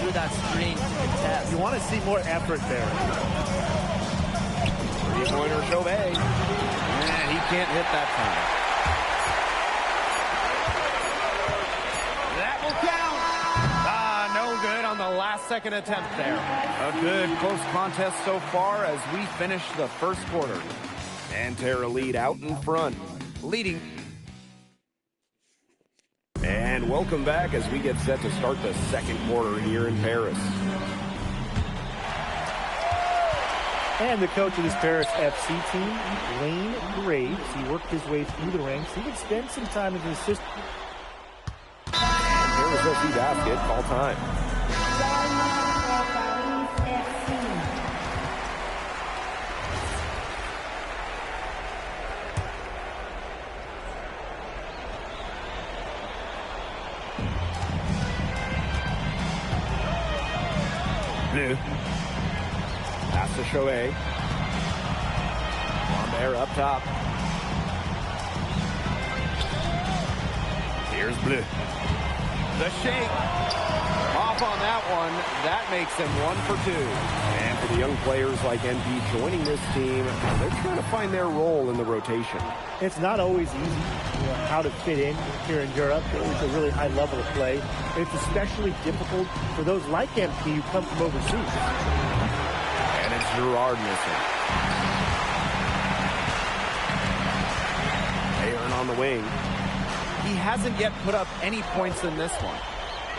through that screen to contest. You want to see more effort there. Three-pointer Chauvet. He can't hit that time. That will count. No good on the last-second attempt there. A good close contest so far as we finish the first quarter. Nanterre lead out in front, leading. And welcome back as we get set to start the second quarter here in Paris. And the coach of this Paris FC team, Wayne Graves, he worked his way through the ranks. He would spend some time as an assistant. And Paris FC basket, all time. Bleu. Pass to Chauvet. Lambert up top. Here's Bleu. The shake. Off on that one. That makes him 1 for 2. And for the young players like NP joining this team, they're trying to find their role in the rotation. It's not always easy, how to fit in here in Europe. It's a really high level of play. It's especially difficult for those like MP who come from overseas. And it's Gerard missing. Aaron on the wing. He hasn't yet put up any points in this one.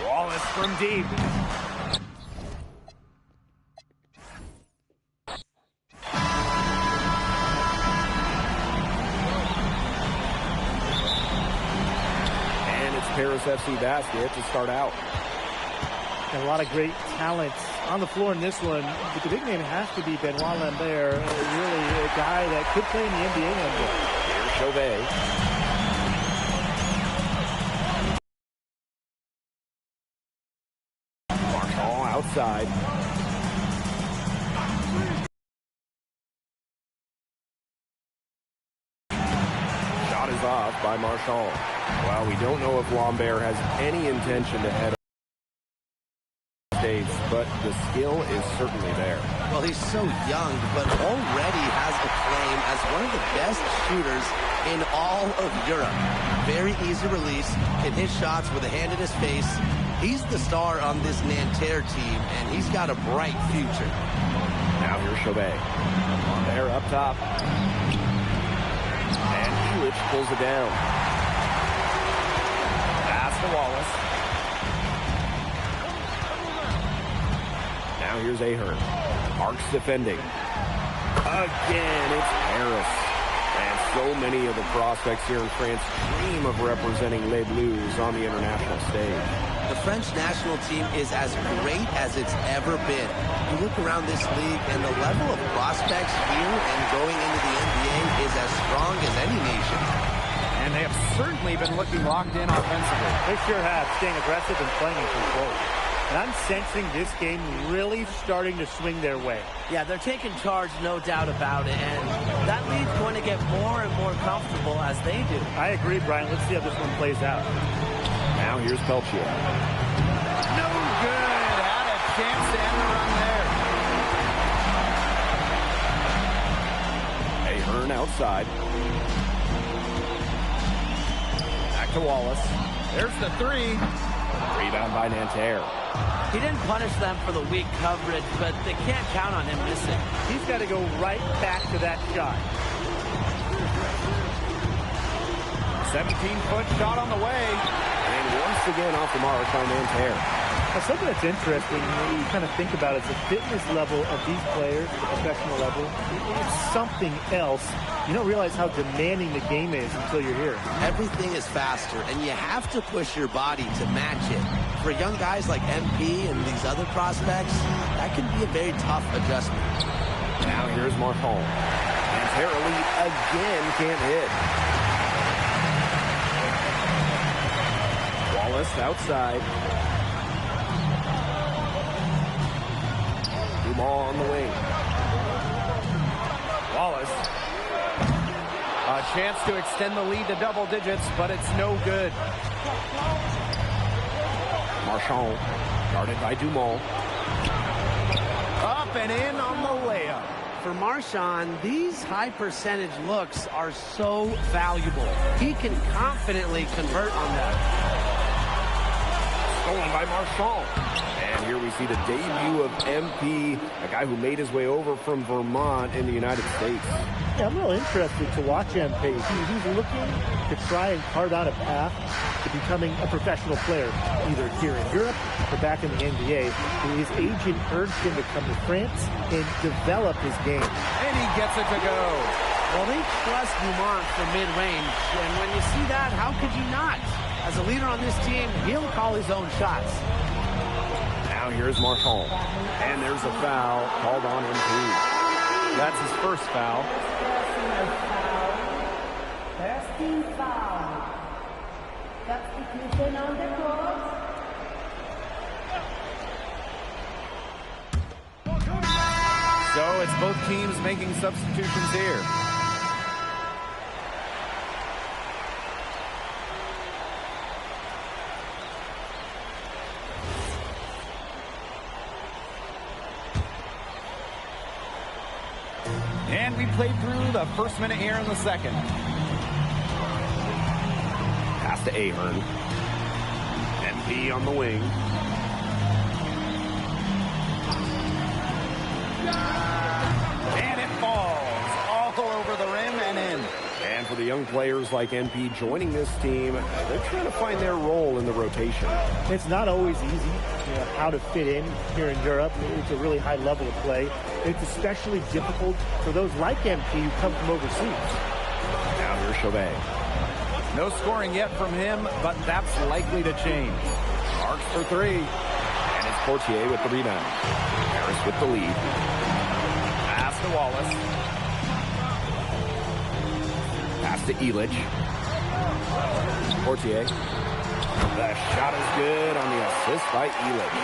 Wallace from deep. And it's Paris FC basket to start out. And a lot of great talent on the floor in this one. But the big name has to be Benoit Lambert, really a guy that could play in the NBA one day. Here's Chauvet. Marshall outside. Shot is off by Marshall. Well, we don't know if Lambert has any intention to head States, but the skill is certainly there. Well, he's so young, but already has a claim as one of the best shooters in all of Europe. Very easy release, can hit shots with a hand in his face. He's the star on this Nanterre team, and he's got a bright future. Now here's Chauvet. There up top. And Elich pulls it down. Pass to Wallace. Now here's Ahern. Marks defending. Again, it's Paris. And so many of the prospects here in France dream of representing Les Bleus on the international stage. The French national team is as great as it's ever been. You look around this league, and the level of prospects here and going into the NBA is as strong as any nation. And they have certainly been looking locked in offensively. They sure have, staying aggressive and playing in control. And I'm sensing this game really starting to swing their way. Yeah, they're taking charge, no doubt about it. And that lead's going to get more and more comfortable as they do. I agree, Brian. Let's see how this one plays out. Now here's Peltier. No good. Had a chance to end the run there. Ahern outside. Back to Wallace. There's the three. Rebound by Nanterre. He didn't punish them for the weak coverage, but they can't count on him missing. He's got to go right back to that shot. 17-foot shot on the way. And once again off the mark by Nanterre. Now, something that's interesting when you kind of think about it is the fitness level of these players at the professional level. It's something else. You don't realize how demanding the game is until you're here. Everything is faster, and you have to push your body to match it. For young guys like MP and these other prospects, that can be a very tough adjustment. Now here's Marchand. And Terrelli again can't hit. Wallace outside. Dumas on the wing. Wallace. A chance to extend the lead to double digits, but it's no good. Marchand. Guarded by Dumont. Up and in on the layup. For Marshawn, these high percentage looks are so valuable. He can confidently convert on them. Stolen by Marchand. And here we see the debut of MP, a guy who made his way over from Vermont in the United States. Yeah, I'm real interested to watch MP. He's looking to try and carve out a path to becoming a professional player, either here in Europe or back in the NBA. His agent urged him to come to France and develop his game. And he gets it to go. Well, they trust Dumont for mid-range, and when you see that, how could you not? As a leader on this team, he'll call his own shots. Now here's Marchand. And there's a foul called on MP. That's his first foul. First team foul. Substitution on the court. So it's both teams making substitutions here. And we played through the first minute here in the second. Pass to Ahern. MP on the wing. And it falls all over the rim and in. And for the young players like MP joining this team, they're trying to find their role in the rotation. It's not always easy, how to fit in here in Europe. It's a really high level of play. It's especially difficult for those like MP who come from overseas. Now here's Chauvet. No scoring yet from him, but that's likely to change. Marks for three. And it's Portier with the rebound. Harris with the lead. Pass to Wallace. Pass to Elich. Portier. The shot is good on the assist by Elich.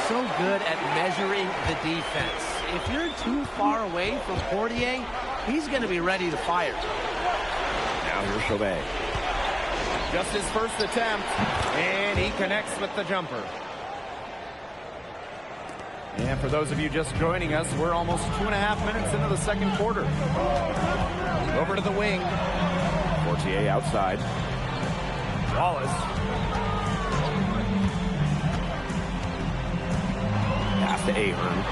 So good at measuring the defense. If you're too far away from Portier, he's going to be ready to fire. Now here's Chauvet. Just his first attempt, and he connects with the jumper. And for those of you just joining us, we're almost 2.5 minutes into the second quarter. Over to the wing. Portier outside. Wallace. Pass to Ahern.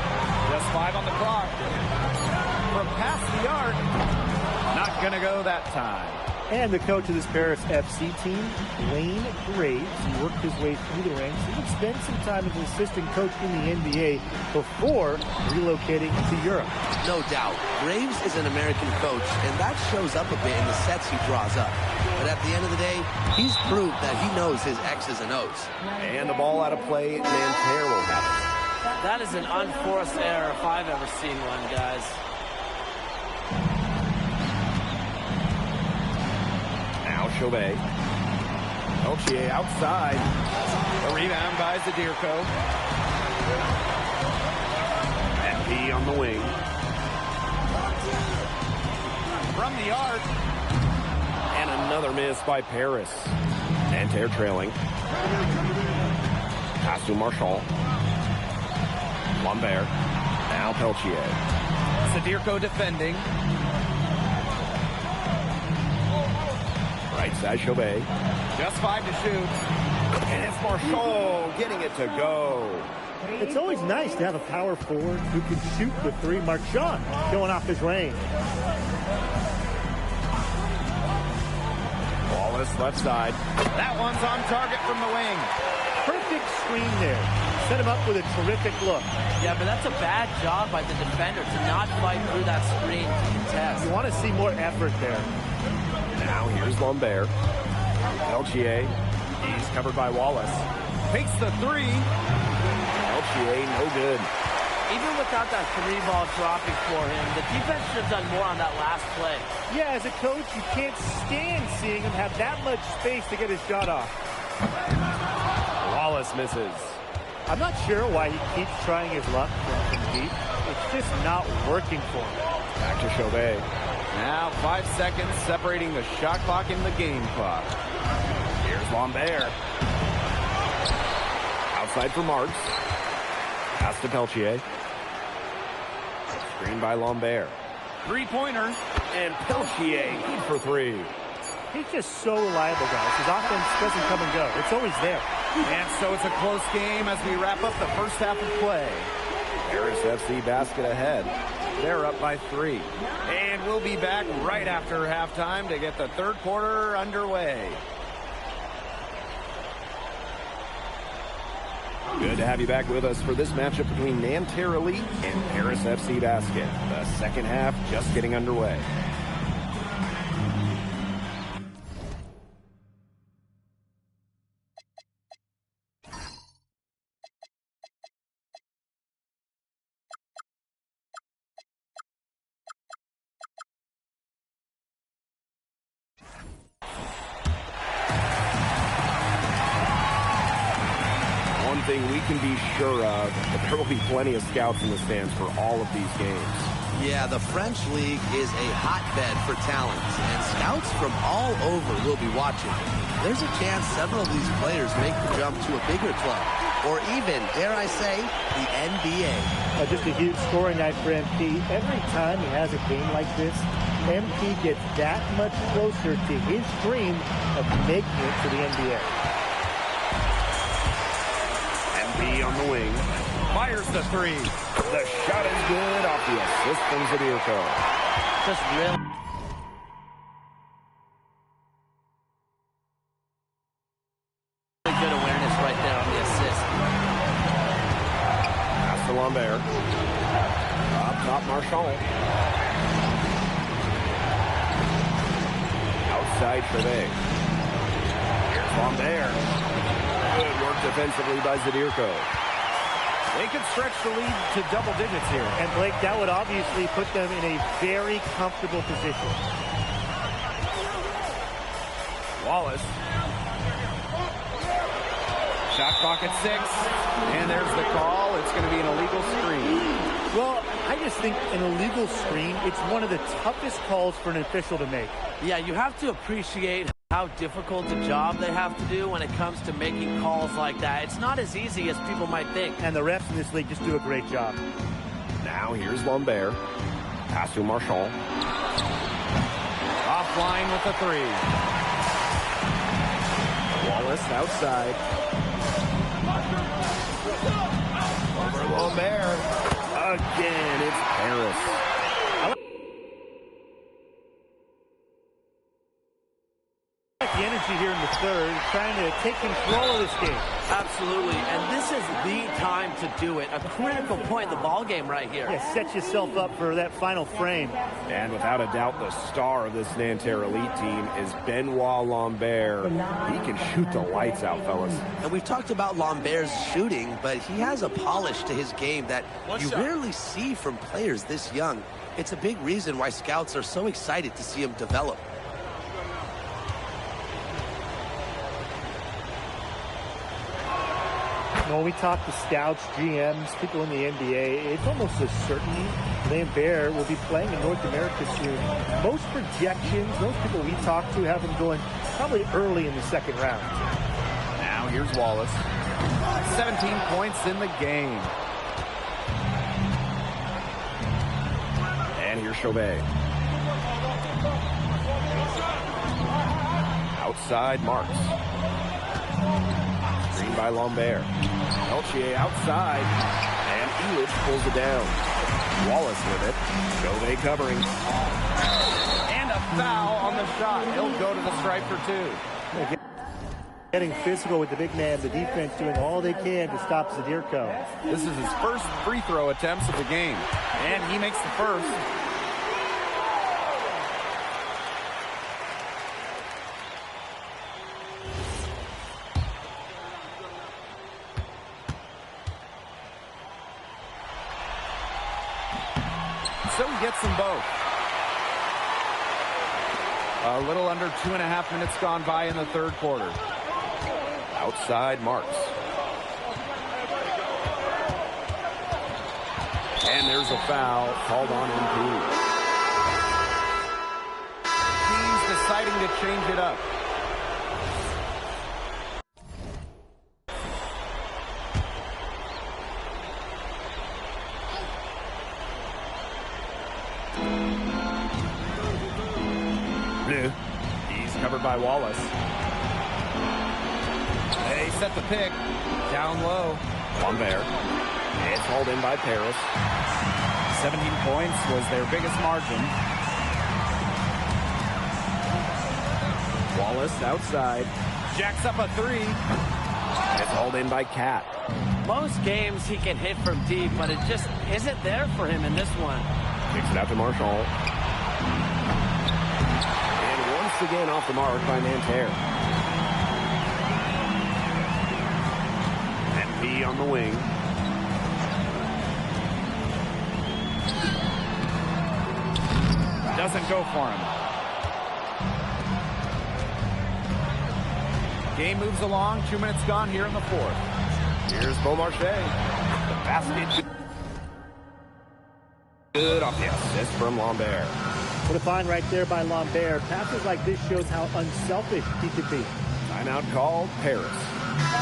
Just 5 on the clock. From past the arc. Not going to go that time. And the coach of this Paris FC team, Wayne Graves, he worked his way through the ranks. He would spend some time as an assistant coach in the NBA before relocating to Europe. No doubt. Graves is an American coach, and that shows up a bit in the sets he draws up. But at the end of the day, he's proved that he knows his X's and O's. And the ball out of play, Nanterre will have it. That is an unforced error if I've ever seen one, guys. Now Chauvet. Peltier outside. The rebound by Zadirko. MP on the wing. From the arc. And another miss by Paris. Nanterre trailing. Pass to Marchand. Lambert. Now Peltier. Zadirko defending. Right side Chauvet. Just 5 to shoot. And it's Marchand getting it to go. It's always nice to have a power forward who can shoot the three. Marchand going off his range. Wallace left side. That one's on target from the wing. Perfect screen there. Set him up with a terrific look. Yeah, but that's a bad job by the defender to not fight through that screen to contest. You want to see more effort there. Now here's Lambert. Peltier. He's covered by Wallace. Takes the three. Peltier, no good. Even without that three ball dropping for him, the defense should have done more on that last play. Yeah, as a coach, you can't stand seeing him have that much space to get his shot off. Wallace misses. I'm not sure why he keeps trying his luck from deep. It's just not working for him. Back to Chauvet. Now 5 seconds separating the shot clock and the game clock. Here's Lambert. Outside for Marks. Pass to Peltier. Screen by Lambert. Three-pointer. And Peltier in for three. He's just so reliable, guys. His offense doesn't come and go. It's always there. And so it's a close game as we wrap up the first half of play. Paris FC basket ahead. They're up by 3. And we'll be back right after halftime to get the third quarter underway. Good to have you back with us for this matchup between Nanterre Elite and Paris FC Basket. The second half just getting underway. Thing we can be sure of, but there will be plenty of scouts in the stands for all of these games. Yeah, the French league is a hotbed for talent, and scouts from all over will be watching. There's a chance several of these players make the jump to a bigger club, or even, dare I say, the NBA. Just a huge scoring night for MP. Every time he has a game like this, MP gets that much closer to his dream of making it to the NBA. On the wing, fires the three. The shot is good off the assist from Zadirko. Just really good awareness right there on the assist. Pass to Lambert. Up top, Marchand. Outside Trevet. Here's Lambert. Good work defensively by Zadirko. They could stretch the lead to double digits here. And Blake, that would obviously put them in a very comfortable position. Wallace. Shot clock at 6. And there's the call. It's going to be an illegal screen. Well, I just think an illegal screen, it's one of the toughest calls for an official to make. Yeah, you have to appreciate how difficult a job they have to do when it comes to making calls like that. It's not as easy as people might think. And the refs in this league just do a great job. Now here's Lambert. Pass to Marchand. Offline with the three. Wallace outside. Over Lambert. Again, it's Paris. The energy here in the third, trying to take control of this game. Absolutely, and this is the time to do it. A critical point in the ball game right here. Yeah, set yourself up for that final frame. And without a doubt, the star of this Nanterre Elite team is Benoit Lambert. He can shoot the lights out, fellas. And we've talked about Lambert's shooting, but he has a polish to his game that you rarely see from players this young. It's a big reason why scouts are so excited to see him develop. When we talk to scouts, GMs, people in the NBA, it's almost a certainty Lambert will be playing in North America soon. Most projections, most people we talk to have him going probably early in the second round. Now here's Wallace. 17 points in the game. And here's Chauvet. Outside Marks. Screen by Lambert. Peltier outside. And Elitch pulls it down. Wallace with it. Chauvet covering. And a foul on the shot. He'll go to the stripe for 2. Getting physical with the big man, the defense doing all they can to stop Zadirko. This is his first free throw attempts of the game. And he makes the first. So he gets them both. A little under 2.5 minutes gone by in the third quarter. Outside Marks. And there's a foul called on MP. Teams deciding to change it up. 2. He's covered by Wallace. They set the pick. Down low. Lambert. It's hauled in by Paris. 17 points was their biggest margin. Wallace outside. Jacks up a 3. It's hauled in by Cat. Most games he can hit from deep, but it just isn't there for him in this one. Kicks it out to Marshall. And once again off the mark by Nanterre. MP on the wing. Doesn't go for him. Game moves along. 2 minutes gone here in the 4th. Here's Beaumarchais. The basket. Good off the assist from Lambert. What a find right there by Lambert. Passes like this shows how unselfish he could be. Timeout called. Paris.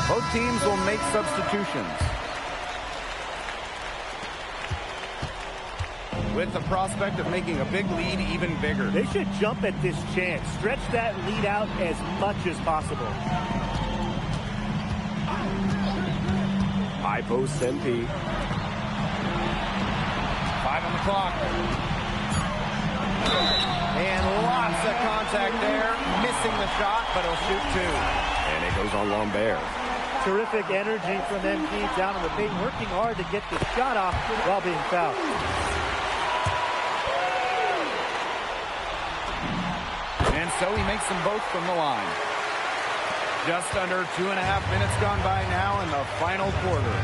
Both teams will make substitutions. With the prospect of making a big lead even bigger. They should jump at this chance. Stretch that lead out as much as possible. High post MP. 5 on the clock. And lots of contact there. Missing the shot, but he'll shoot 2. And it goes on Lambert. Terrific energy from MP down in the paint, working hard to get the shot off while being fouled. And so he makes them both from the line. Just under 2.5 minutes gone by now in the final quarter.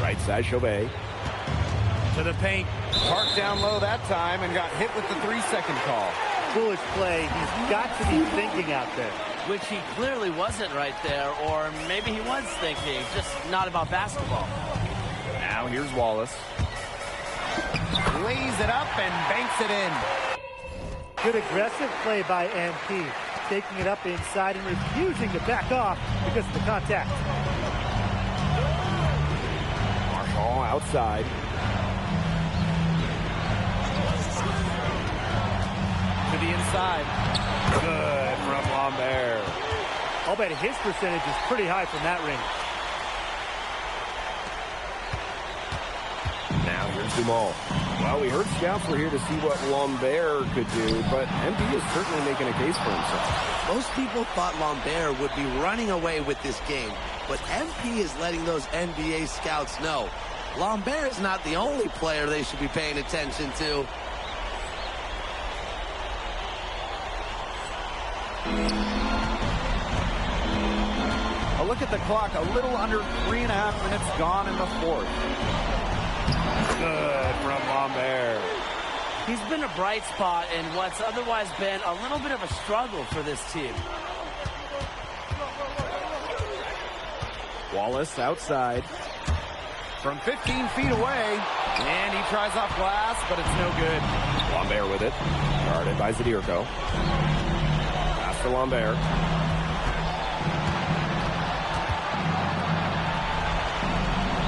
Right side, Chauvet. To the paint. Parked down low that time and got hit with the 3-second call. Foolish play. He's got to be thinking out there. Which he clearly wasn't right there, or maybe he was thinking, just not about basketball. Now here's Wallace. Lays it up and banks it in. Good aggressive play by MP. Taking it up inside and refusing to back off because of the contact. Marshall outside. To the inside. Good from Lambert. I'll bet his percentage is pretty high from that ring. Now here's Dumal. Well, we heard scouts were here to see what Lambert could do, but MP is certainly making a case for himself. Most people thought Lambert would be running away with this game, but MP is letting those NBA scouts know Lambert is not the only player they should be paying attention to. A look at the clock, a little under 3.5 minutes gone in the 4th. Good from Lambert. He's been a bright spot in what's otherwise been a little bit of a struggle for this team. Wallace outside. From 15 feet away. And he tries off glass, but it's no good. Lambert with it. Guarded by Zadirko. Pass to Lambert.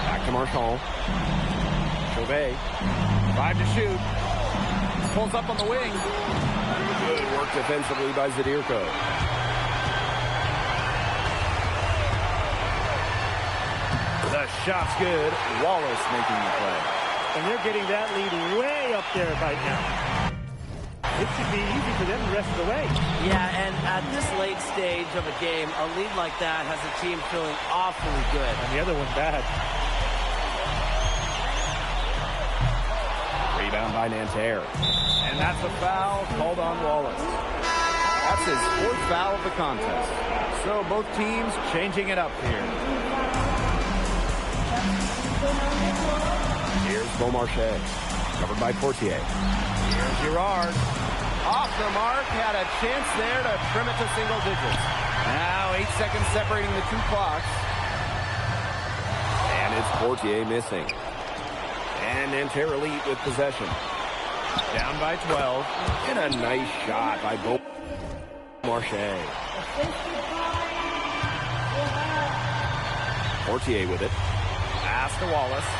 Back to Marshall. Chauvet. 5 to shoot. Pulls up on the wing. Good work defensively by Zadirko. The shot's good. Wallace making the play. And they're getting that lead way up there right now. It should be easy for them the rest of the way. Yeah, and at this late stage of a game, a lead like that has a team feeling awfully good. And the other one bad. Rebound by Nanterre. And that's a foul called on Wallace. That's his 4th foul of the contest. So both teams changing it up here. Here's Beaumarchais. Covered by Portier. Here's Girard. Off the mark. Had a chance there to trim it to single digits. Now 8 seconds separating the 2 clocks. And it's Portier missing. And Nanterre elite with possession. Down by 12. And a nice shot by Beaumarchais. Portier with it. Pass to Wallace.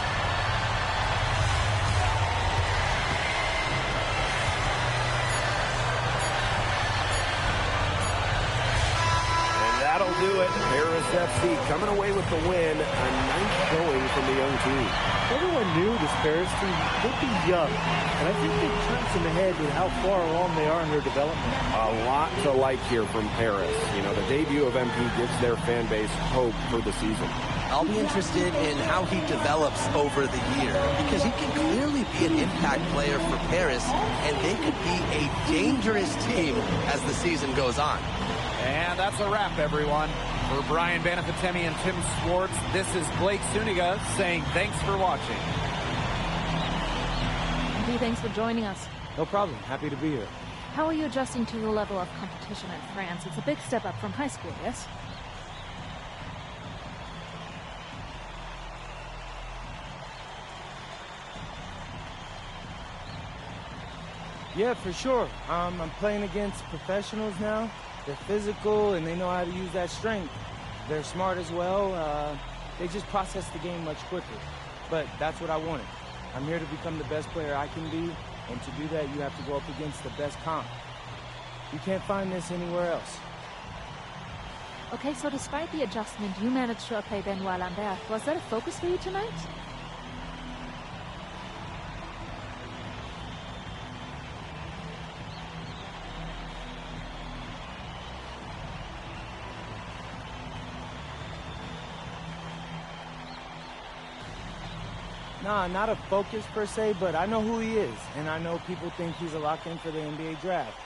do it. Paris FC coming away with the win. A nice showing from the young team. Everyone knew this Paris team would be young, and I think they've turned some ahead with how far along they are in their development. A lot to like here from Paris. You know, the debut of MP gives their fan base hope for the season. I'll be interested in how he develops over the year, because he can clearly be an impact player for Paris, and they could be a dangerous team as the season goes on. And that's a wrap, everyone. For Brian Banafitemi and Tim Swartz, this is Blake Suniga saying thanks for watching. Andy, thanks for joining us. No problem. Happy to be here. How are you adjusting to the level of competition in France? It's a big step up from high school, yes? Yeah, for sure. I'm playing against professionals now. They're physical, and they know how to use that strength. They're smart as well. They just process the game much quicker. But that's what I wanted. I'm here to become the best player I can be, and to do that, you have to go up against the best comp. You can't find this anywhere else. Okay, so despite the adjustment, you managed to outplay Benoit Lambert. Was that a focus for you tonight? Nah, not a focus per se, but I know who he is, and I know people think he's a lock-in for the NBA draft.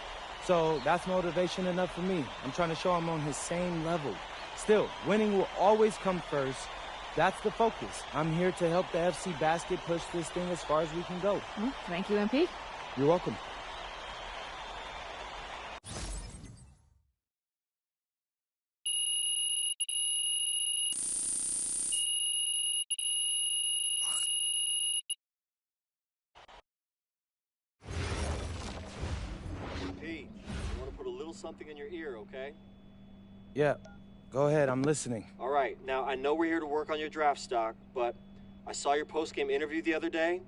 So that's motivation enough for me. I'm trying to show I'm on his same level. Still, winning will always come first. That's the focus. I'm here to help the FC Basket push this thing as far as we can go. Thank you, MP. You're welcome. Pete, I want to put a little something in your ear, okay? Yeah, go ahead. I'm listening. All right. Now, I know we're here to work on your draft stock, but I saw your post-game interview the other day,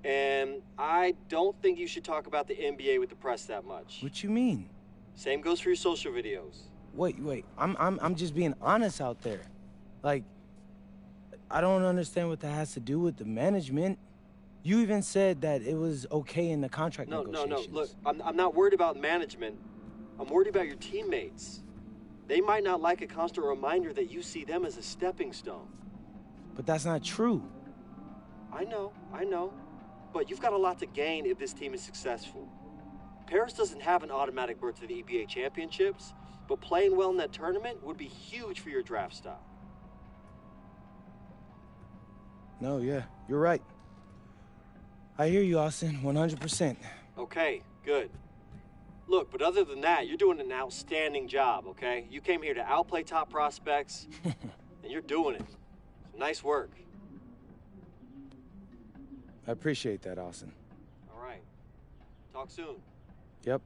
and I don't think you should talk about the NBA with the press that much. What you mean? Same goes for your social videos. Wait. I'm just being honest out there. Like, I don't understand what that has to do with the management. You even said that it was okay in the contract negotiations. No. Look, I'm not worried about management. I'm worried about your teammates. They might not like a constant reminder that you see them as a stepping stone. But that's not true. I know. But you've got a lot to gain if this team is successful. Paris doesn't have an automatic berth to the EBA championships, but playing well in that tournament would be huge for your draft stock. No, yeah, you're right. I hear you, Austin, 100%. Okay, good. Look, but other than that, you're doing an outstanding job, okay? You came here to outplay top prospects, and you're doing it. Nice work. I appreciate that, Austin. All right. Talk soon. Yep.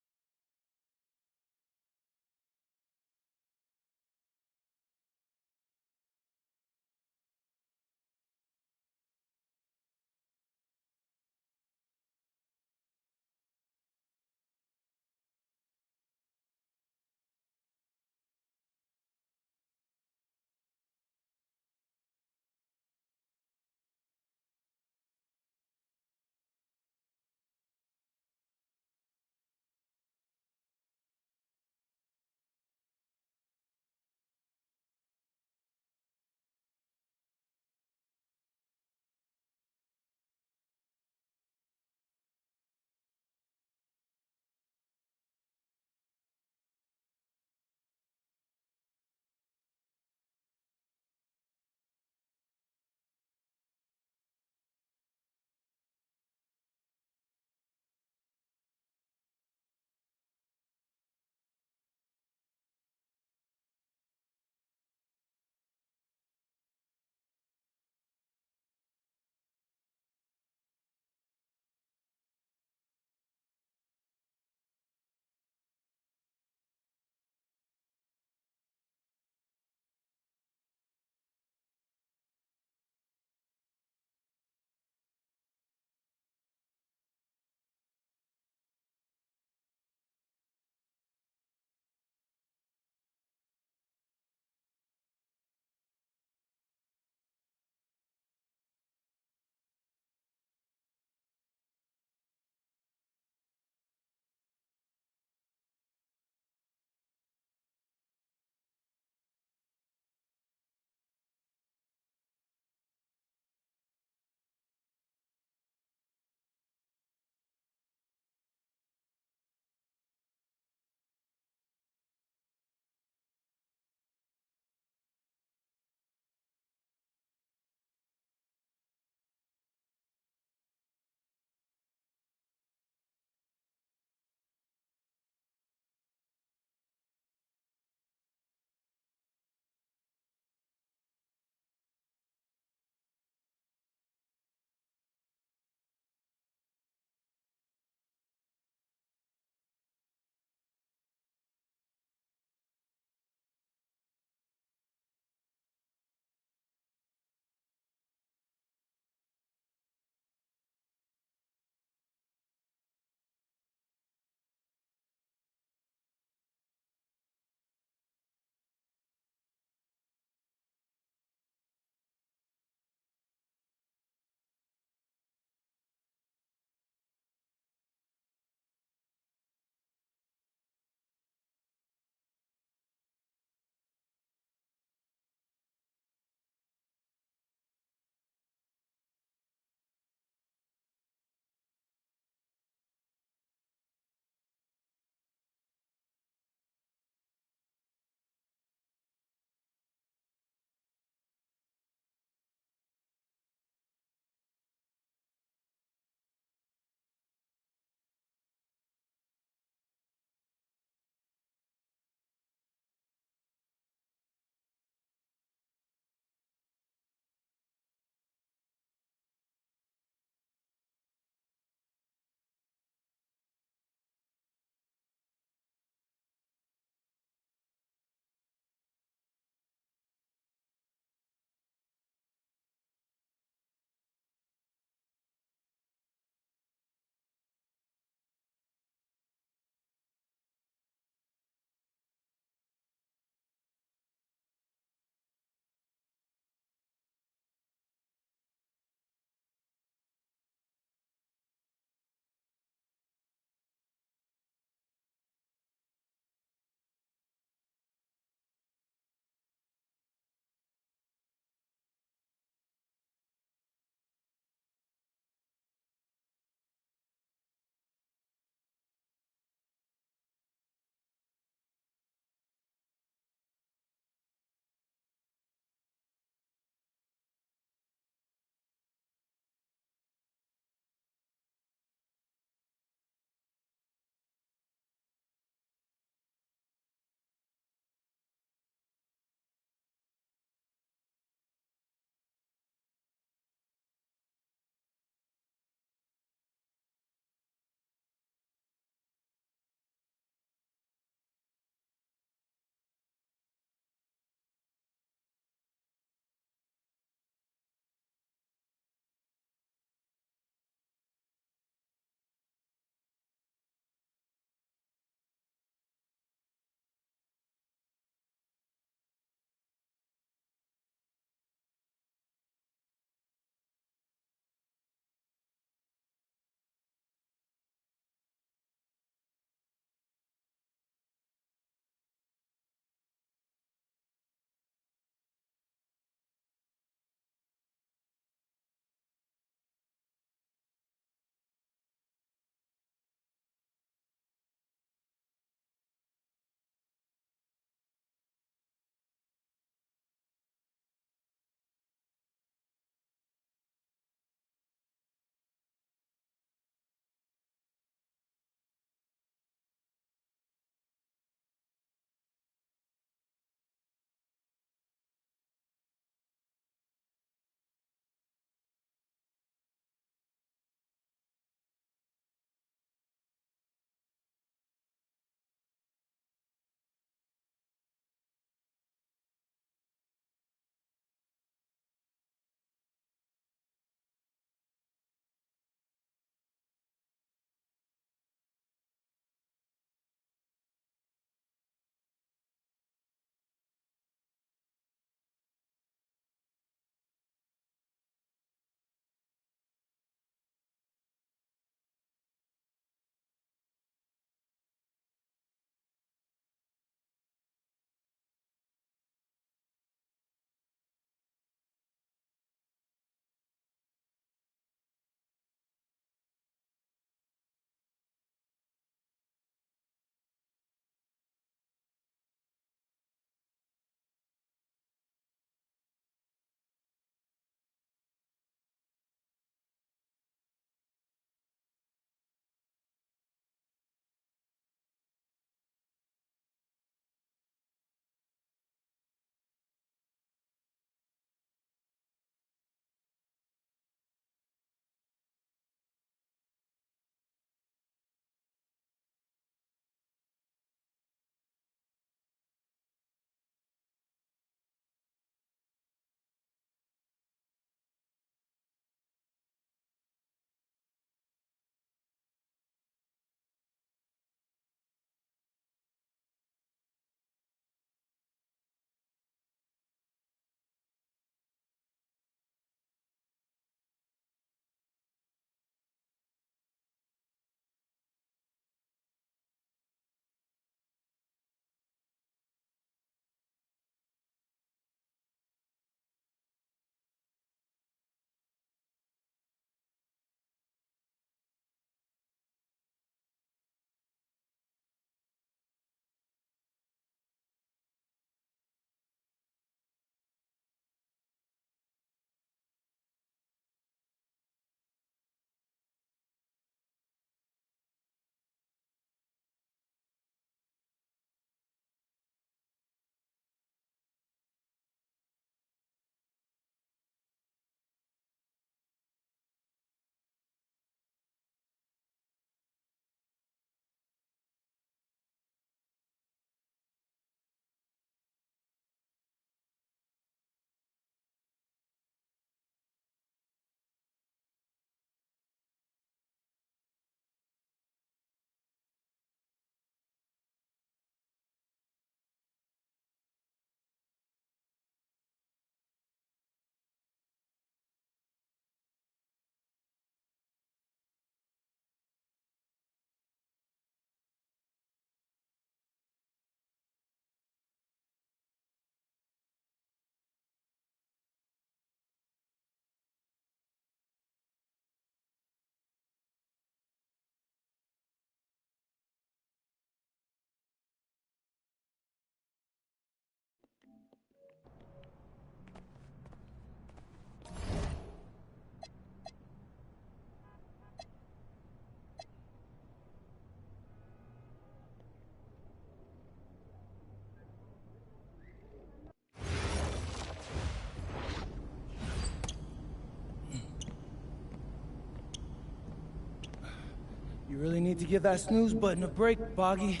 You really need to give that snooze button a break, Boggy.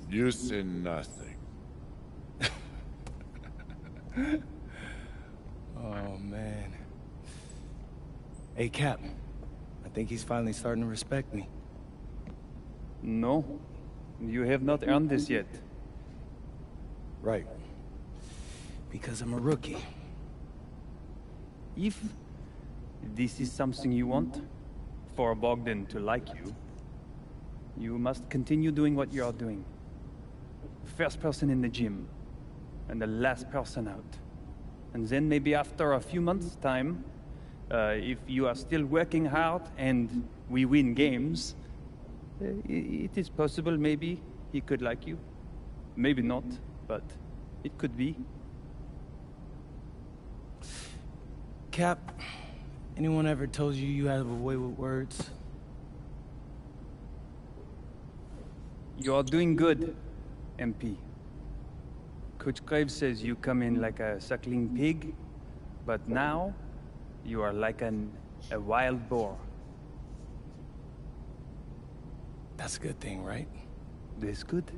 You say nothing. Oh, man. Hey, Cap. I think he's finally starting to respect me. No, you have not earned this yet. Right. Because I'm a rookie. If this is something you want, for Bogdan to like you, you must continue doing what you are doing. First person in the gym, and the last person out. And then maybe after a few months' time, if you are still working hard and we win games, it is possible maybe he could like you. Maybe not, but it could be. Cap, anyone ever told you you have a way with words? You are doing good, MP. Coach Graves says you come in like a suckling pig, but now you are like a wild boar. That's a good thing, right? That's good.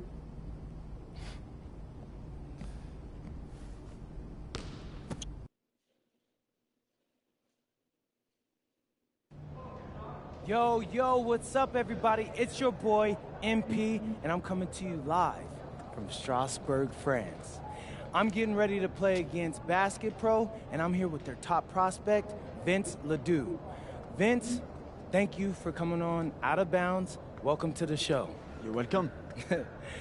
Yo, yo, what's up, everybody? It's your boy, MP, and I'm coming to you live from Strasbourg, France. I'm getting ready to play against Basket Pro, and I'm here with their top prospect, Vince Ledoux. Vince, thank you for coming on Out of Bounds. Welcome to the show. You're welcome.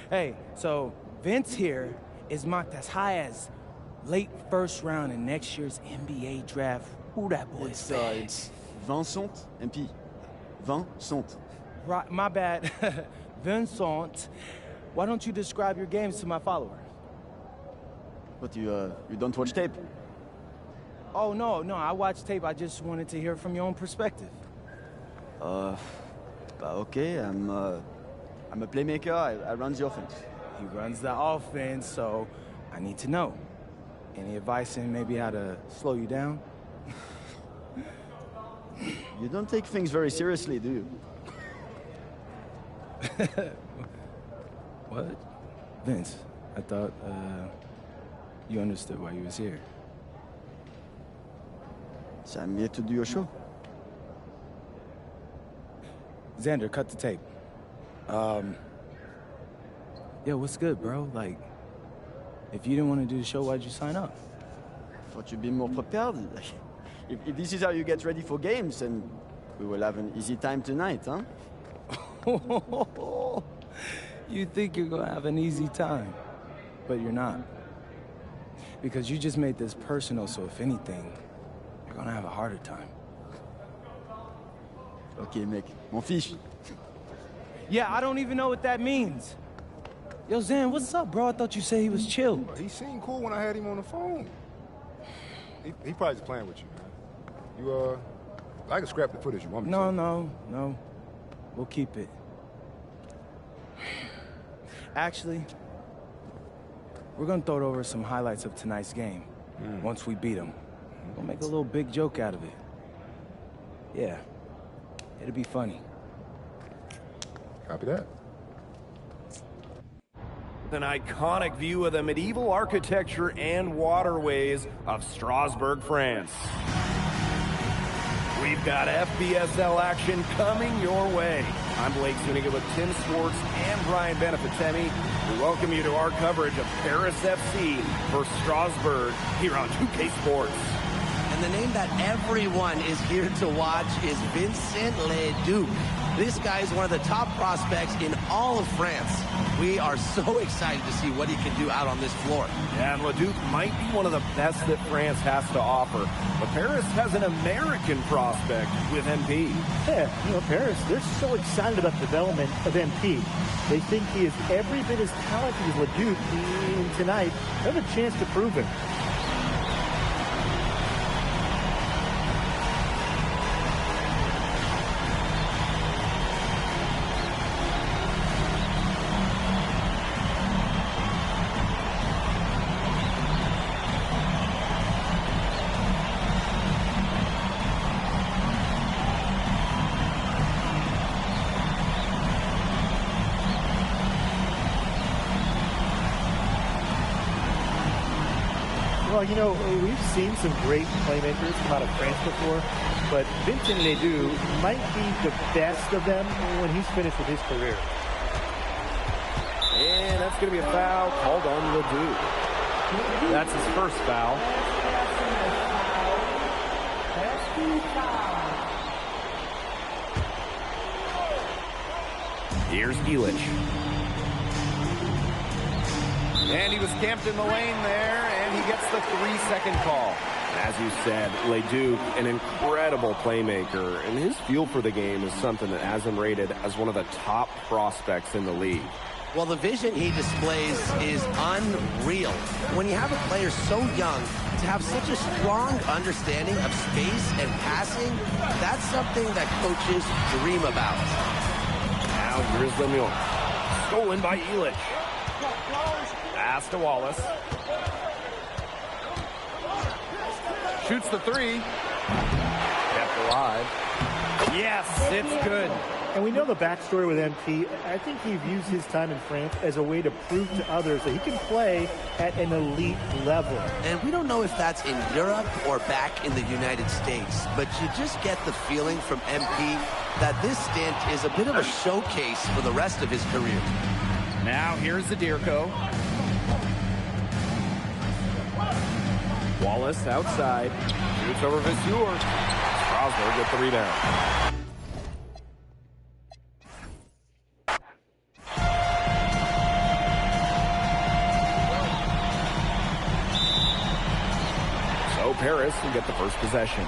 Hey, so Vince here is mocked as high as late first round in next year's NBA draft. Who that boy is? It's Vincent, MP. Vincent. Right, my bad. Vincent. Why don't you describe your games to my follower? But you don't watch tape? Oh, no, I watch tape. I just wanted to hear from your own perspective. Okay, I'm a playmaker. I run the offense. He runs the offense, so I need to know. Any advice in maybe how to slow you down? You don't take things very seriously, do you? What? Vince, I thought, you understood why you was here. So I'm here to do your show. Xander, cut the tape. Yeah, what's good, bro? Like, if you didn't want to do the show, why'd you sign up? Thought you'd be more prepared. If this is how you get ready for games, then we will have an easy time tonight, huh? You think you're gonna have an easy time, but you're not. Because you just made this personal, so if anything, you're gonna have a harder time. Okay, mec. M'en fiche. Yeah, I don't even know what that means. Yo, Zan, what's up, bro? I thought you said he was chill. He seemed cool when I had him on the phone. He probably just playing with you, man. I can scrap the footage you want me to. No. We'll keep it. Actually, we're gonna throw over some highlights of tonight's game. Once we beat them. We'll make a little big joke out of it. Yeah. It'll be funny. Copy that. An iconic view of the medieval architecture and waterways of Strasbourg, France. We've got FBSL action coming your way. I'm Blake Zuniga with Tim Swartz and Brian Benefitemi. We welcome you to our coverage of Paris FC versus Strasbourg here on 2K Sports. And the name that everyone is here to watch is Vincent Ledoux. This guy is one of the top prospects in all of France. We are so excited to see what he can do out on this floor. Yeah, and Ledoux might be one of the best that France has to offer. But Paris has an American prospect with MP. Yeah, Paris, they're so excited about the development of MP. They think he is every bit as talented as Ledoux, and tonight, they have a chance to prove it. Well, you know, we've seen some great playmakers come out of France before, but Vincent Ledoux might be the best of them when he's finished with his career. And that's going to be a foul called on Ledoux. That's his first foul. Here's Elich. And he was camped in the lane there, and he gets the 3-second call. As you said, Ledoux, an incredible playmaker, and his feel for the game is something that has him rated as one of the top prospects in the league. Well, the vision he displays is unreal. When you have a player so young, to have such a strong understanding of space and passing, that's something that coaches dream about. Now here's Lemuel. Stolen by Elich. Pass to Wallace. Shoots the three. Kept alive. Yes, it's good. And we know the backstory with MP. I think he views his time in France as a way to prove to others that he can play at an elite level. And we don't know if that's in Europe or back in the United States, but you just get the feeling from MP that this stint is a bit of a showcase for the rest of his career. Now here's Zadirko. Wallace outside. Shoots over Vasseur. Strasburg with the rebound. So Paris will get the first possession.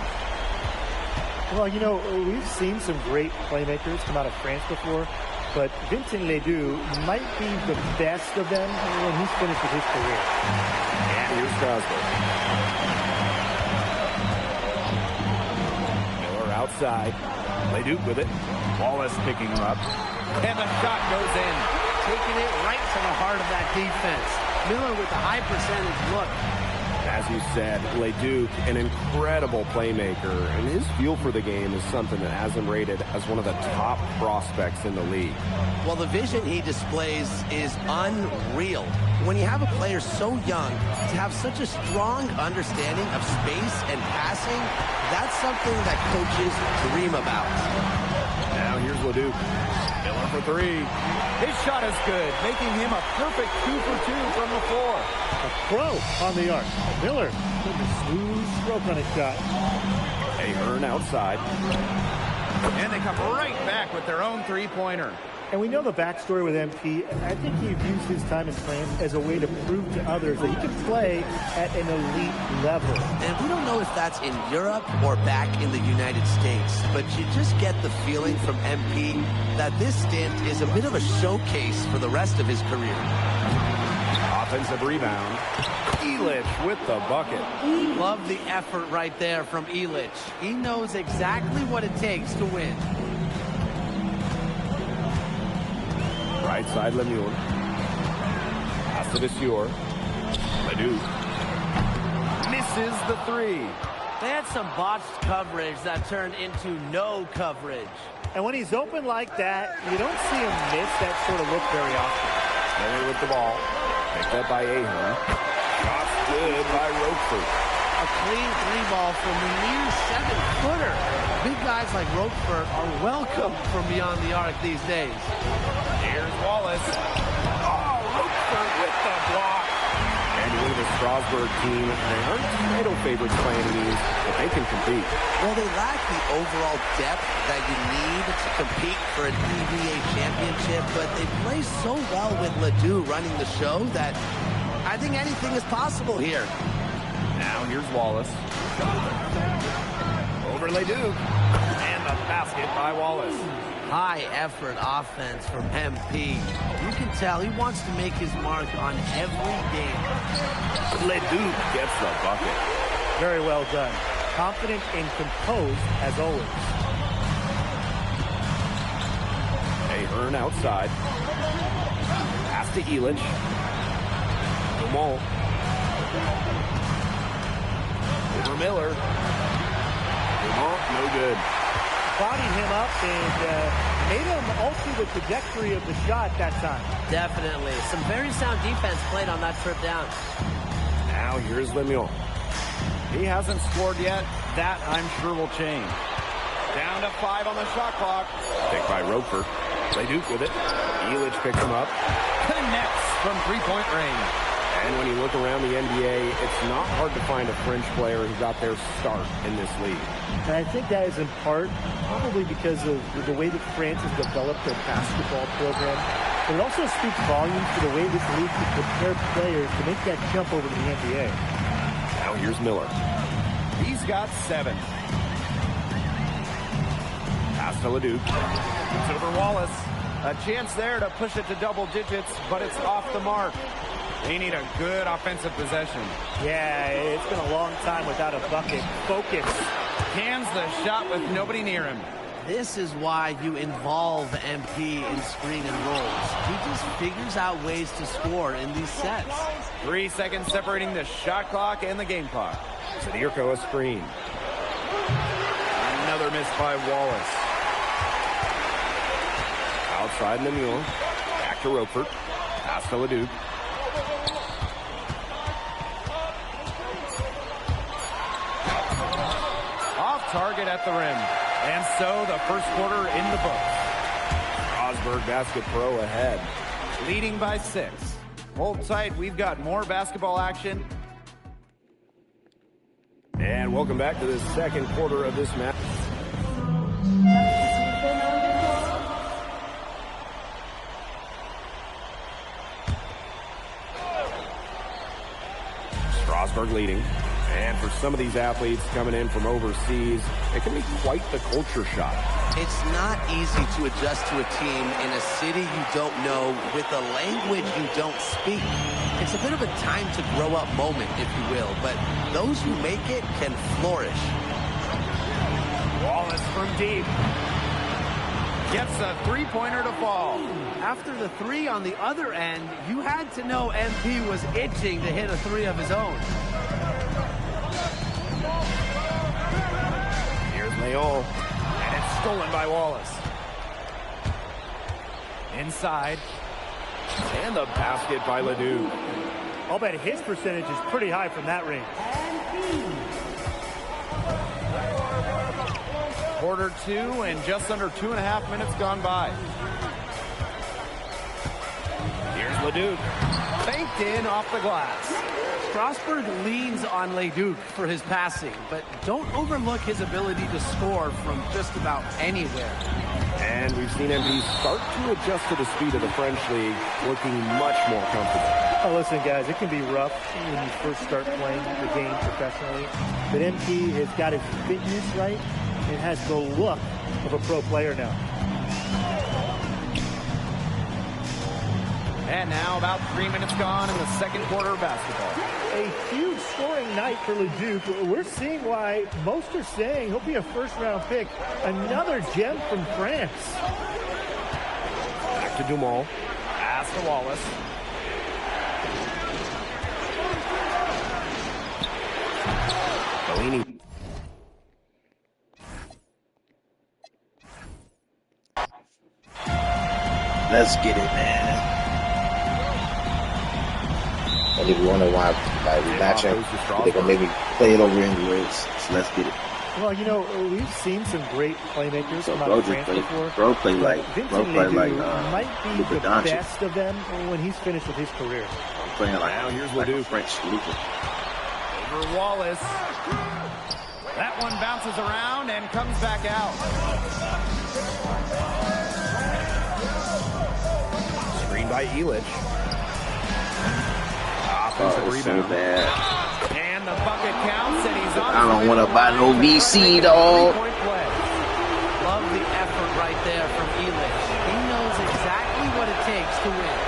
Well, you know, we've seen some great playmakers come out of France before, but Vincent Ledoux might be the best of them when he's finished with his career. And here's Strasburg. Miller outside. Ledoux with it. Wallace picking him up. And the shot goes in. Taking it right to the heart of that defense. Miller with the high percentage look. As you said, Ledoux, an incredible playmaker, and his feel for the game is something that has him rated as one of the top prospects in the league. Well, the vision he displays is unreal. When you have a player so young, to have such a strong understanding of space and passing, that's something that coaches dream about. Now here's Ledoux. Miller for three. His shot is good, making him a perfect 2 for 2 from the floor. A pro on the arc. Miller putting a smooth stroke on his shot. Ahern outside. And they come right back with their own three-pointer. And we know the backstory with MP. I think he views his time in France as a way to prove to others that he can play at an elite level. And we don't know if that's in Europe or back in the United States, but you just get the feeling from MP that this stint is a bit of a showcase for the rest of his career. Offensive rebound. Elich with the bucket. Love the effort right there from Elich. He knows exactly what it takes to win. Right side, Lemuel. Pass to Vasseur. Ledoux. Misses the three. They had some botched coverage that turned into no coverage. And when he's open like that, you don't see him miss that sort of look very often. Miller with the ball. Picked up by Ahern. Shots good by Roquefort. A clean three ball from the near 7-footer. Big guys like Roquefort are welcome from beyond the arc these days. Here's Wallace. Oh, Roquefort with the block. And you look at the Strasburg team. They aren't title favorites by any means, but they can compete. Well, they lack the overall depth that you need to compete for an EVA championship, but they play so well with Ledoux running the show that I think anything is possible here. Now here's Wallace. Over Ledoux. And the basket by Wallace. High effort offense from MP. You can tell he wants to make his mark on every game. Ledoux gets the bucket. Very well done. Confident and composed as always. Ahern outside. Pass to Elich. Dumont. Over Miller. Dumont, no good. Bodied him up and made him alter the trajectory of the shot that time. Definitely. Some very sound defense played on that trip down. Now here's Lemuel. He hasn't scored yet. That, I'm sure, will change. Down to 5 on the shot clock. Picked by Roper. Leduc with it. Elic picks him up. Connects from three-point range. And when you look around the NBA, it's not hard to find a French player who got their start in this league. And I think that is in part probably because of the way that France has developed their basketball program. But it also speaks volumes to the way this league can prepare players to make that jump over to the NBA. Now here's Miller. He's got 7. Pass to Leduc. It's over Wallace. A chance there to push it to double digits, but it's off the mark. They need a good offensive possession. Yeah, it's been a long time without a bucket. Focus. Cans the shot with nobody near him. This is why you involve MP in screen and rolls. He just figures out ways to score in these sets. 3 seconds separating the shot clock and the game clock. Zadirko a screen. Another miss by Wallace. Outside in the mule. Back to Roper. Pass to Leduc. Off target at the rim. And so the first quarter in the books. Strasburg Basket Pro ahead. Leading by 6. Hold tight. We've got more basketball action. And welcome back to the second quarter of this match. Strasburg leading. And for some of these athletes coming in from overseas, it can be quite the culture shock. It's not easy to adjust to a team in a city you don't know with a language you don't speak. It's a bit of a time to grow up moment, if you will, but those who make it can flourish. Wallace from deep. Gets a three-pointer to fall. After the 3 on the other end, you had to know MP was itching to hit a 3 of his own. Here's Mayol. And it's stolen by Wallace. Inside. And the basket by Leduc. I'll bet his percentage is pretty high from that range. Quarter 2 and just under 2.5 minutes gone by. Here's Leduc. Banked in off the glass. Strasburg leans on Leduc for his passing, but don't overlook his ability to score from just about anywhere. And we've seen MP start to adjust to the speed of the French league, looking much more comfortable. Oh, listen, guys, it can be rough when you first start playing the game professionally, but MP has got his fitness right and has the look of a pro player now. And now about 3 minutes gone in the second quarter of basketball. A huge scoring night for Leduc. We're seeing why most are saying he'll be a first-round pick. Another gem from France. Back to Dumont. Pass to Wallace. Bellini. Let's get it, man. I didn't wonder why we matching. They're gonna make me play it over anyways. So let's get it. Well, you know, we've seen some great playmakers So come out bro of just France play, before. bro play but like might be Luka the Doncic. best of them when he's finished with his career. I'm playing like Now here's like a Leduc. French Luka. Over Wallace. That one bounces around and comes back out. Screened by Elic. Oh, Offensive it's so rebound. bad. And the bucket counts, and he's on. I don't want to buy no VC, dog. Three-point play. Love the effort right there from Elic. He knows exactly what it takes to win.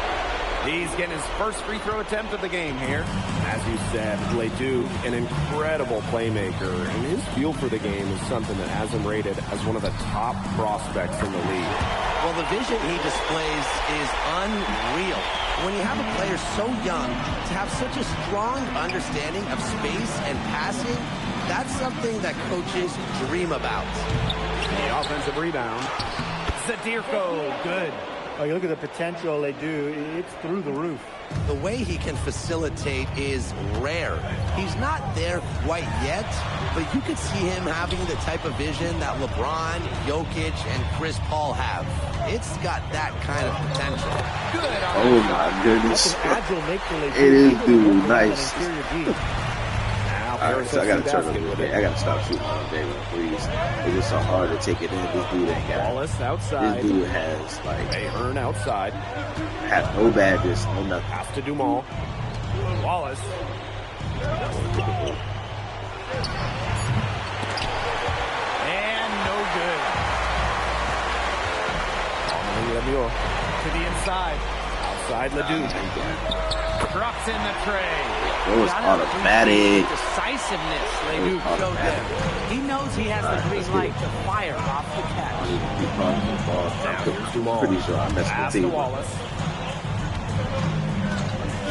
He's getting his first free throw attempt of the game here. As you said, Leduc, an incredible playmaker, and his feel for the game is something that has him rated as one of the top prospects in the league. Well, the vision he displays is unreal. When you have a player so young, to have such a strong understanding of space and passing, that's something that coaches dream about. The offensive rebound. Zadirko, good. Oh, you look at the potential they do, it's through the roof. The way he can facilitate is rare. He's not there quite yet, but you could see him having the type of vision that LeBron, Jokic, and Chris Paul have. It's got that kind of potential. Good. Oh my goodness. That's an agile make for It is, dude. Nice. Alright, so I gotta turn a little bit. I gotta stop shooting on David, please. It's just so hard to take it in. This dude ain't got. Wallace outside. This dude has like Earn outside. has no badness, no nothing. Pass to Dumal. Wallace. And no good. To the inside. Outside Ledoux. Drops in the tray. It was automatic. Decisiveness Ledoux showed there. He knows he has the green light to fire off the catch. I'm pretty sure I messed Pass with to the Wallace.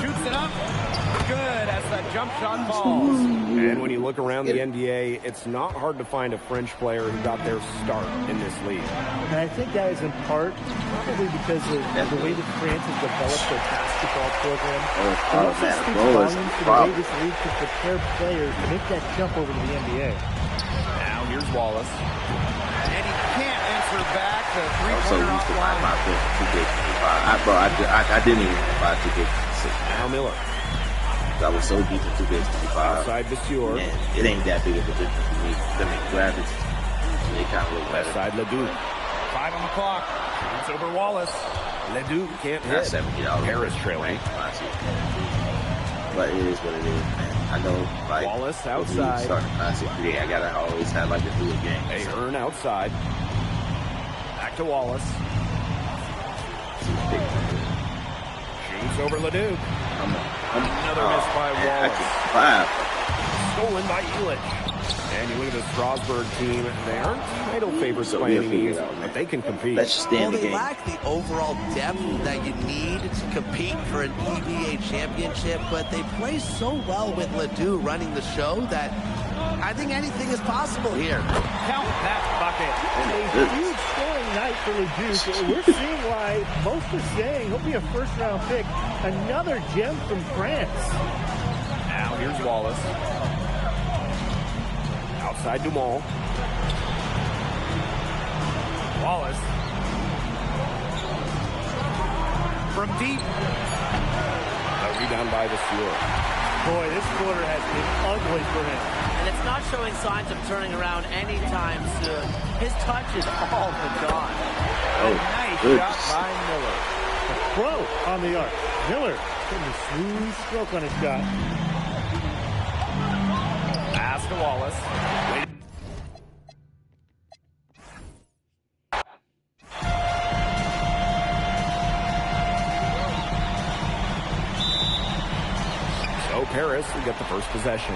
Shoots it up. Good as that jump shot falls. And when you look around the NBA, it's not hard to find a French player who got their start in this league. And I think that is in part probably because of the way that France has developed their basketball program. It also speaks volumes to the way this league can prepare players to make that jump over to the NBA. Now here's Wallace. And he can't answer back. The I'm so three-pointer used to my offline. I didn't even buy 2K6. Now Miller. I was so deep in 2K25. Outside Vasseur. And it ain't that big of a difference for me. I mean, graphics, they kind of look better. Side Ledoux. 5 on the clock. It's over Wallace. Ledoux can't That's hit. $70. Harris trailing. But it is what it is, man. I know, like, Wallace outside. Starting classic 3, I gotta always have like a new game. Earn outside. Back to Wallace. Shoots over Ledoux. Another miss by Wallace. Stolen by Elich. And you look at the Strasburg team. They aren't title favorites by any means, but they can compete. Let's just stay in the They game. lack the overall depth that you need to compete for an EBA championship, but they play so well with Ledoux running the show that I think anything is possible here. Count that bucket. A huge scoring night for Ledoux. So we're seeing why most are saying he'll be a first-round pick. Another gem from France. Now here's Wallace. Outside Dumal. Wallace. From deep. A rebound by Vasseur. Boy, this quarter has been ugly for him. And it's not showing signs of turning around anytime soon. His touch is all but gone. Nice good. shot by Miller. A pro on the arc. Miller getting a smooth stroke on his shot. Pass to Wallace. So Paris will get the first possession.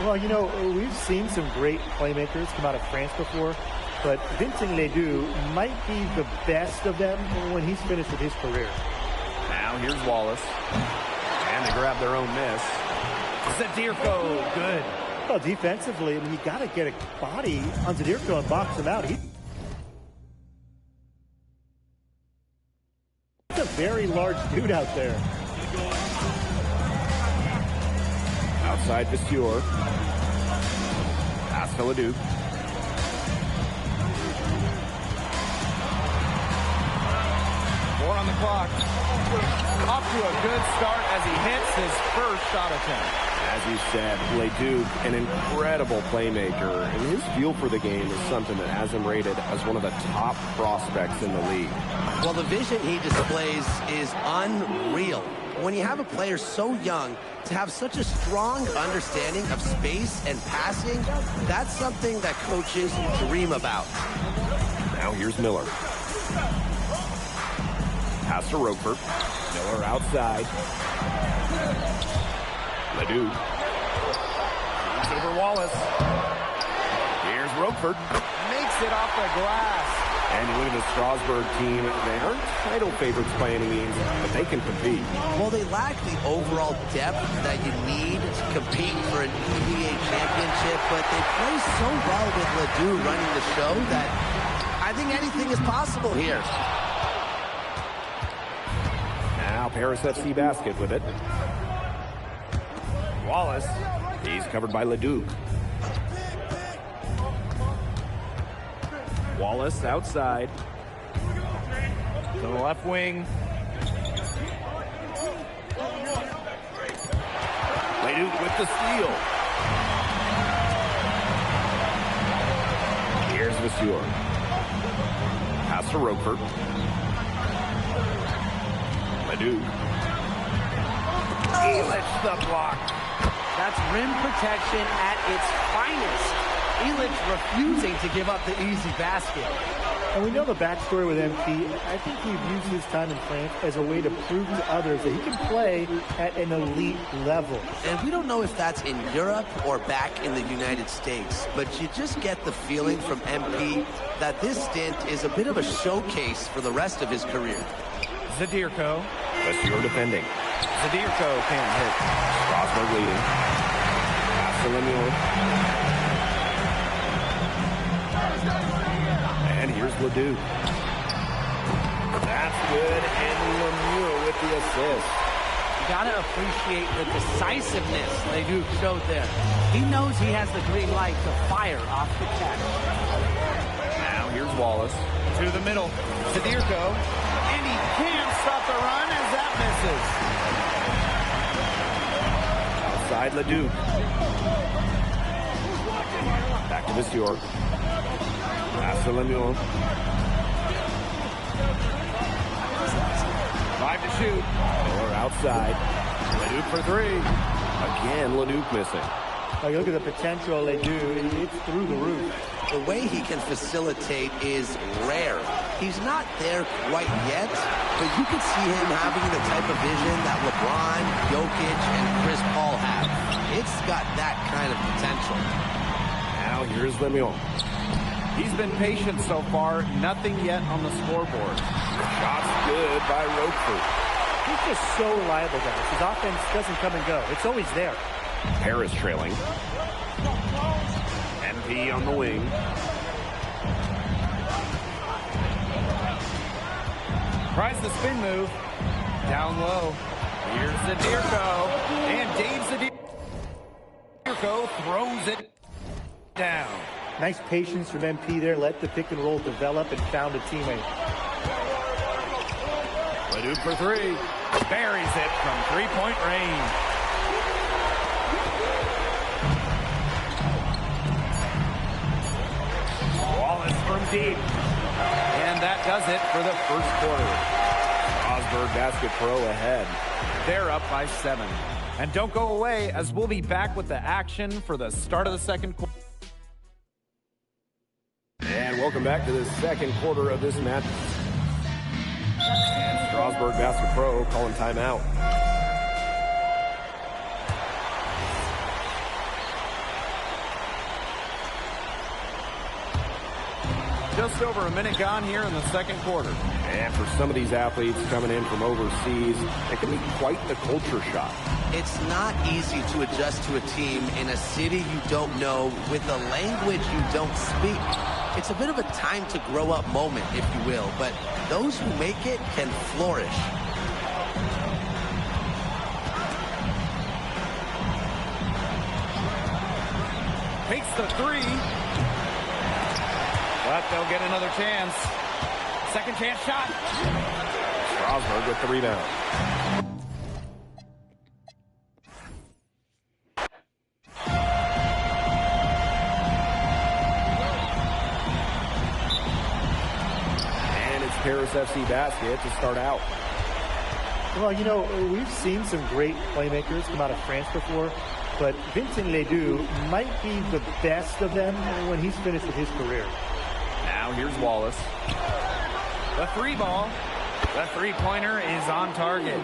Well, you know, we've seen some great playmakers come out of France before, but Vincent Ledoux might be the best of them when he's finished with his career. Now here's Wallace. And they grab their own miss. Zadirko, good. Well, defensively, I mean, you got to get a body on Zadirko and box him out. He's a very large dude out there. Outside Vasseur. Pass to Ledoux. Four on the clock. Off to a good start as he hits his first shot attempt. As you said, Ledoux, an incredible playmaker, and his feel for the game is something that has him rated as one of the top prospects in the league. Well, the vision he displays is unreal. When you have a player so young, to have such a strong understanding of space and passing, that's something that coaches dream about. Now here's Miller. Pass to Roper. Miller outside. Ledoux. Shoots over Wallace. Here's Roper. Makes it off the glass. And you look at the Strasburg team. They aren't title favorites by any means, but they can compete. Well, they lack the overall depth that you need to compete for an EBA championship, but they play so well with Ledoux running the show that I I think anything is possible here. Now Paris FC basket with it. Wallace. He's covered by Leduc. Wallace outside. To the left wing. Leduc with the steal. Here's Monsieur. Pass to Roquefort. Leduc. Elich the block. That's rim protection at its finest. Elich refusing to give up the easy basket. And we know the backstory with MP. I think he's used his time in France as a way to prove to others that he can play at an elite level. And we don't know if that's in Europe or back in the United States, but you just get the feeling from MP that this stint is a bit of a showcase for the rest of his career. Zadirko. Monsieur defending. Zadirko can't hit. Strasburg leading. Pass to Lemieux. And here's Ledoux. That's good, and Lemieux with the assist. You gotta appreciate the decisiveness Ledoux showed there. He knows he has the green light to fire off the catch. Now here's Wallace. To the middle. Zadirko. And he can't stop the run as that misses. Outside Ledoux. Back to Monsieur. Pass to Lemieux. 5 to shoot. Miller outside. Leduc for 3. Again, Leduc missing. Now you look at the potential they do, it's through the roof. The way he can facilitate is rare. He's not there quite yet, but you can see him having the type of vision that LeBron, Jokic, and Chris Paul have. It's got that kind of potential. Now here's Lemieux. He's been patient so far. Nothing yet on the scoreboard. Shot's good by Roquefort. He's just so reliable, guys. His offense doesn't come and go. It's always there. Paris trailing. NP on the wing. Tries the spin move. Down low. Here's Zadirko. And Dave Zadirko throws it down. Nice patience from MP there. Let the pick and roll develop and found a teammate. Ledoux for 3. Buries it from three-point range. Wallace from deep. And that does it for the first quarter. Strasburg Basket Pro ahead. They're up by 7. And don't go away, as we'll be back with the action for the start of the second quarter. And welcome back to the second quarter of this match. And Strasburg Basket Pro calling timeout. Just over a minute gone here in the second quarter. And for some of these athletes coming in from overseas, it can be quite the culture shock. It's not easy to adjust to a team in a city you don't know with a language you don't speak. It's a bit of a time to grow up moment, if you will, but those who make it can flourish. Takes the 3. But they'll get another chance. Second chance shot. Strasburg with the rebound. And it's Paris FC basket to start out. Well, you know, we've seen some great playmakers come out of France before, but Vincent Ledoux might be the best of them when he's finished with his career. Now here's Wallace. The 3 ball. The 3-pointer is on target.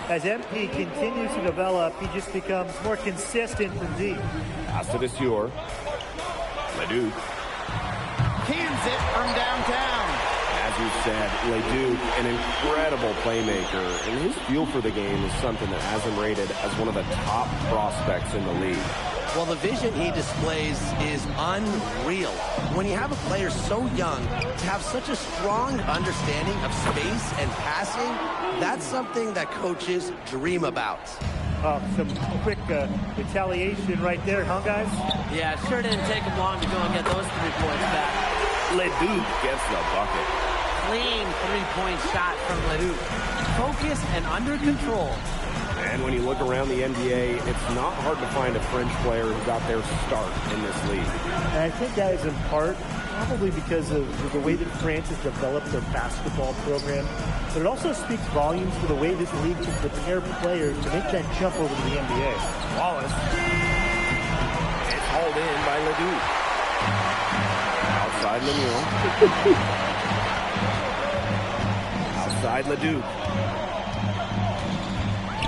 As MP continues to develop, he just becomes more consistent from deep. Pass to Dessure. Leduc. Cans it from downtown. As you said, Leduc, an incredible playmaker, and his feel for the game is something that has him rated as one of the top prospects in the league. Well, the vision he displays is unreal. When you have a player so young, to have such a strong understanding of space and passing, that's something that coaches dream about. Some quick retaliation right there, huh, guys? Yeah, sure didn't take him long to go and get those 3 points back. Leduc gets the bucket. Clean 3-point shot from Leduc. Focused and under control. And when you look around the NBA, it's not hard to find a French player who got their start in this league. And I think that is in part probably because of the way that France has developed their basketball program. But it also speaks volumes for the way this league can prepare players to make that jump over to the NBA. Wallace. It's hauled in by Leduc. Outside Lemieux. Outside Leduc.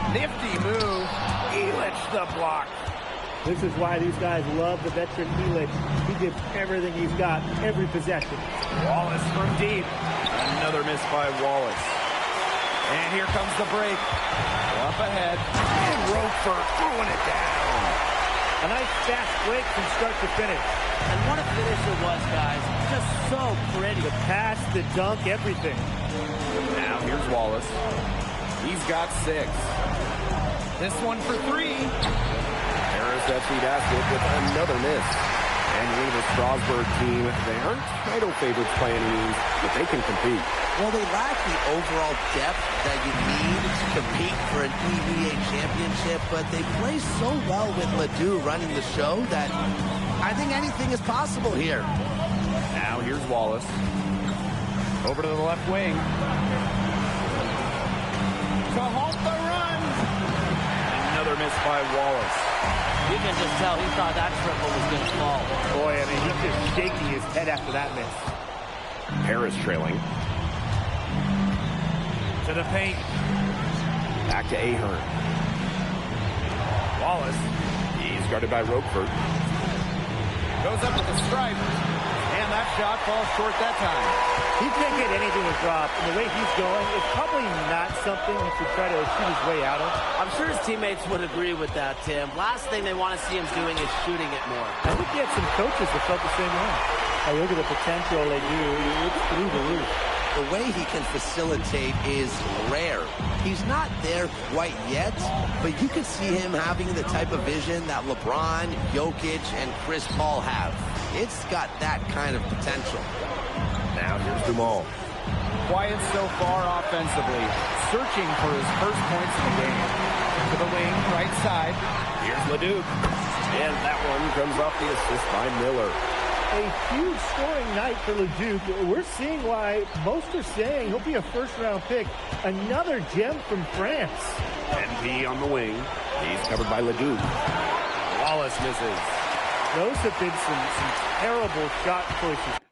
Nifty move. Elich the block. This is why these guys love the veteran Elich. He gives everything he's got, every possession. Wallace from deep. Another miss by Wallace. And here comes the break. Up ahead. And Roper throwing it down. A nice fast break from start to finish. And what a finish it was, guys. Just so pretty. The pass, the dunk, everything. Now here's Wallace. He's got 6. This one for 3. Paris FC basket with another miss. And leave the Strasbourg team. They aren't title favorites by any means, but they can compete. Well, they lack the overall depth that you need to compete for an EVA championship, but they play so well with Ledoux running the show that I think anything is possible here. Now here's Wallace. Over to the left wing. To halt the run. Another miss by Wallace. You can just tell he thought that triple was going to fall. Boy, I mean, he's just shaking his head after that miss. Paris trailing. To the paint. Back to Ahern. Wallace. He's guarded by Roquefort. Goes up with a stripe. And that shot falls short that time. He can't get anything to drop. And the way he's going, it's probably not something he should try to shoot his way out of. I'm sure his teammates would agree with that, Tim. Last thing they want to see him doing is shooting it more. I think he had some coaches that felt the same way. I look at the potential they do. It's through the roof. The way he can facilitate is rare. He's not there quite yet, but you can see him having the type of vision that LeBron, Jokic, and Chris Paul have. It's got that kind of potential. Now here's Dumal. Quiet so far offensively. Searching for his first points in the game. To the wing, right side. Here's Leduc. And that one comes off the assist by Miller. A huge scoring night for Leduc. We're seeing why most are saying he'll be a first-round pick. Another gem from France. NP on the wing. He's covered by Leduc. Wallace misses. Those have been some terrible shot choices.